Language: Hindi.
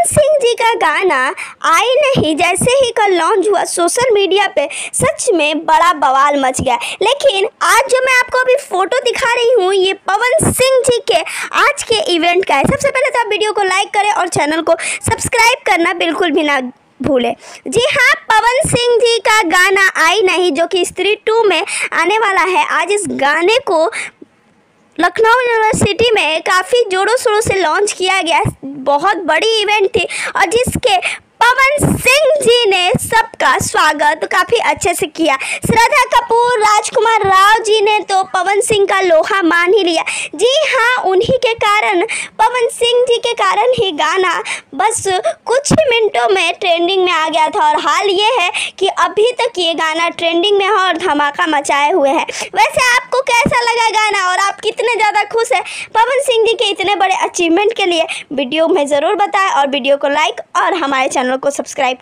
पवन सिंह जी का गाना आई नहीं जैसे ही कल लॉन्च हुआ सोशल मीडिया पे सच में बड़ा बवाल मच गया। लेकिन आज जो मैं आपको अभी फोटो दिखा रही हूँ ये पवन सिंह जी के आज के इवेंट का है। सबसे पहले तो आप वीडियो को लाइक करें और चैनल को सब्सक्राइब करना बिल्कुल भी ना भूले। जी हाँ, पवन सिंह जी का गाना आई नहीं जो कि स्त्री 2 में आने वाला है। आज इस गाने को लखनऊ यूनिवर्सिटी में काफ़ी जोरों शोरों से लॉन्च किया गया। बहुत बड़ी इवेंट थी और जिसके पवन सिंह जी ने सबका स्वागत काफ़ी अच्छे से किया। श्रद्धा कपूर, राजकुमार राव जी ने तो पवन सिंह का लोहा मान ही लिया। जी हाँ, उन्हीं के कारण, पवन सिंह जी के कारण ही गाना बस कुछ ही मिनटों में ट्रेंडिंग में आ गया था और हाल ये है कि अभी तक ये गाना ट्रेंडिंग में है और धमाका मचाए हुए है। वैसे आपको कैसा लगा गाना और आप कितने ज़्यादा खुश हैं पवन सिंह जी के इतने बड़े अचीवमेंट के लिए? वीडियो में ज़रूर बताएं और वीडियो को लाइक और हमारे चैनल को सब्सक्राइब करें।